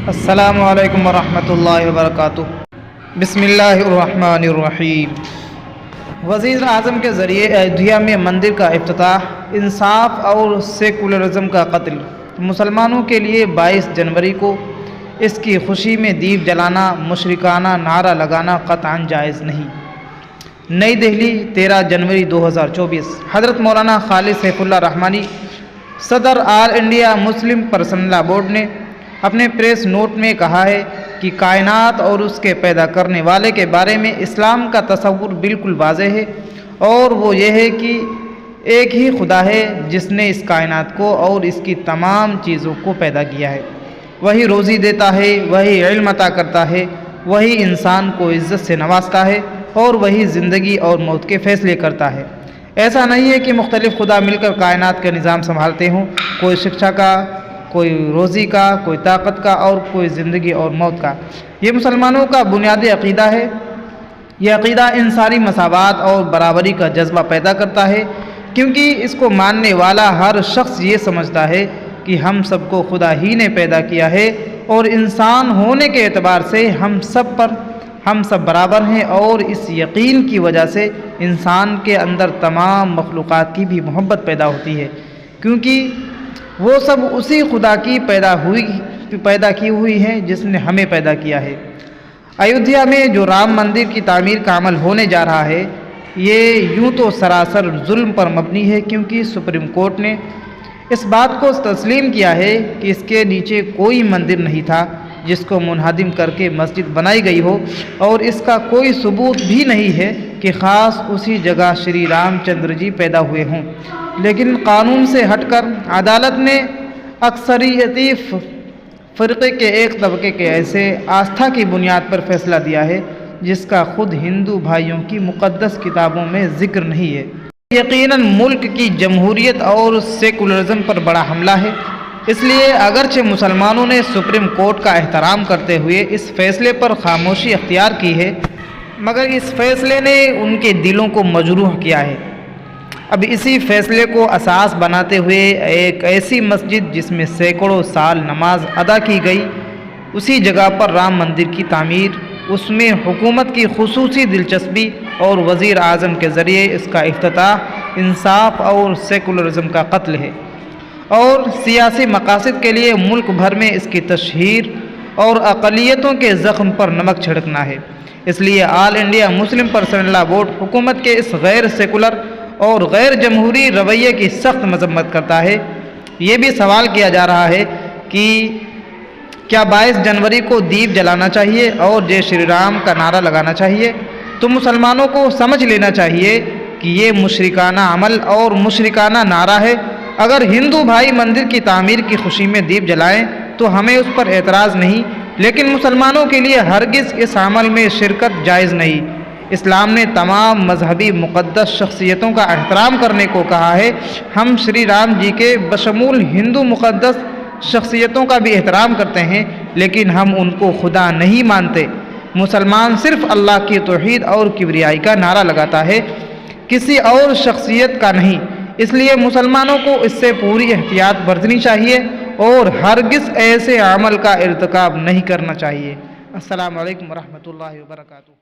السلام علیکم ورحمۃ اللہ وبرکاتہ۔ بسم اللہ الرحمن الرحیم۔ وزیر اعظم کے ذریعے ایودھیا میں مندر کا افتتاح، انصاف اور سیکولرزم کا قتل۔ مسلمانوں کے لیے 22 جنوری کو اس کی خوشی میں دیپ جلانا، مشرکانہ نعرہ لگانا قطعاً جائز نہیں۔ نئی دہلی، 13 جنوری 2024۔ حضرت مولانا خالد سیف اللہ رحمانی، صدر All India Muslim Personal Law Board نے اپنے پریس نوٹ میں کہا ہے کہ کائنات اور اس کے پیدا کرنے والے کے بارے میں اسلام کا تصور بالکل واضح ہے، اور وہ یہ ہے کہ ایک ہی خدا ہے جس نے اس کائنات کو اور اس کی تمام چیزوں کو پیدا کیا ہے۔ وہی روزی دیتا ہے، وہی علم عطا کرتا ہے، وہی انسان کو عزت سے نوازتا ہے، اور وہی زندگی اور موت کے فیصلے کرتا ہے۔ ایسا نہیں ہے کہ مختلف خدا مل کر کائنات کا نظام سنبھالتے ہوں، کوئی شکشا کا، کوئی روزی کا، کوئی طاقت کا، اور کوئی زندگی اور موت کا۔ یہ مسلمانوں کا بنیادی عقیدہ ہے۔ یہ عقیدہ انسانی مساوات اور برابری کا جذبہ پیدا کرتا ہے، کیونکہ اس کو ماننے والا ہر شخص یہ سمجھتا ہے کہ ہم سب کو خدا ہی نے پیدا کیا ہے، اور انسان ہونے کے اعتبار سے ہم سب برابر ہیں، اور اس یقین کی وجہ سے انسان کے اندر تمام مخلوقات کی بھی محبت پیدا ہوتی ہے، کیونکہ وہ سب اسی خدا کی پیدا کی ہوئی ہیں جس نے ہمیں پیدا کیا ہے۔ ایودھیا میں جو رام مندر کی تعمیر کا عمل ہونے جا رہا ہے، یہ یوں تو سراسر ظلم پر مبنی ہے، کیونکہ سپریم کورٹ نے اس بات کو تسلیم کیا ہے کہ اس کے نیچے کوئی مندر نہیں تھا جس کو منہدم کر کے مسجد بنائی گئی ہو، اور اس کا کوئی ثبوت بھی نہیں ہے کہ خاص اسی جگہ شری رام چندر جی پیدا ہوئے ہوں۔ لیکن قانون سے ہٹ کر عدالت نے اکثریتی فرقے کے ایک طبقے کے ایسے آستھا کی بنیاد پر فیصلہ دیا ہے جس کا خود ہندو بھائیوں کی مقدس کتابوں میں ذکر نہیں ہے۔ یقیناً ملک کی جمہوریت اور سیکولرزم پر بڑا حملہ ہے۔ اس لیے اگرچہ مسلمانوں نے سپریم کورٹ کا احترام کرتے ہوئے اس فیصلے پر خاموشی اختیار کی ہے، مگر اس فیصلے نے ان کے دلوں کو مجروح کیا ہے۔ اب اسی فیصلے کو اساس بناتے ہوئے ایک ایسی مسجد جس میں سینکڑوں سال نماز ادا کی گئی، اسی جگہ پر رام مندر کی تعمیر، اس میں حکومت کی خصوصی دلچسپی اور وزیر اعظم کے ذریعے اس کا افتتاح، انصاف اور سیکولرزم کا قتل ہے، اور سیاسی مقاصد کے لیے ملک بھر میں اس کی تشہیر اور اقلیتوں کے زخم پر نمک چھڑکنا ہے۔ اس لیے All India Muslim Personal Law Board حکومت کے اس غیر سیکولر اور غیر جمہوری رویے کی سخت مذمت کرتا ہے۔ یہ بھی سوال کیا جا رہا ہے کہ کیا 22 جنوری کو دیپ جلانا چاہیے اور جے شری رام کا نعرہ لگانا چاہیے؟ تو مسلمانوں کو سمجھ لینا چاہیے کہ یہ مشرکانہ عمل اور مشرکانہ نعرہ ہے۔ اگر ہندو بھائی مندر کی تعمیر کی خوشی میں دیپ جلائیں تو ہمیں اس پر اعتراض نہیں، لیکن مسلمانوں کے لیے ہرگز اس عمل میں شرکت جائز نہیں۔ اسلام نے تمام مذہبی مقدس شخصیتوں کا احترام کرنے کو کہا ہے۔ ہم شری رام جی کے بشمول ہندو مقدس شخصیتوں کا بھی احترام کرتے ہیں، لیکن ہم ان کو خدا نہیں مانتے۔ مسلمان صرف اللہ کی توحید اور کبریائی کا نعرہ لگاتا ہے، کسی اور شخصیت کا نہیں۔ اس لیے مسلمانوں کو اس سے پوری احتیاط برتنی چاہیے اور ہرگز ایسے عمل کا ارتکاب نہیں کرنا چاہیے۔ السلام علیکم ورحمۃ اللہ وبرکاتہ۔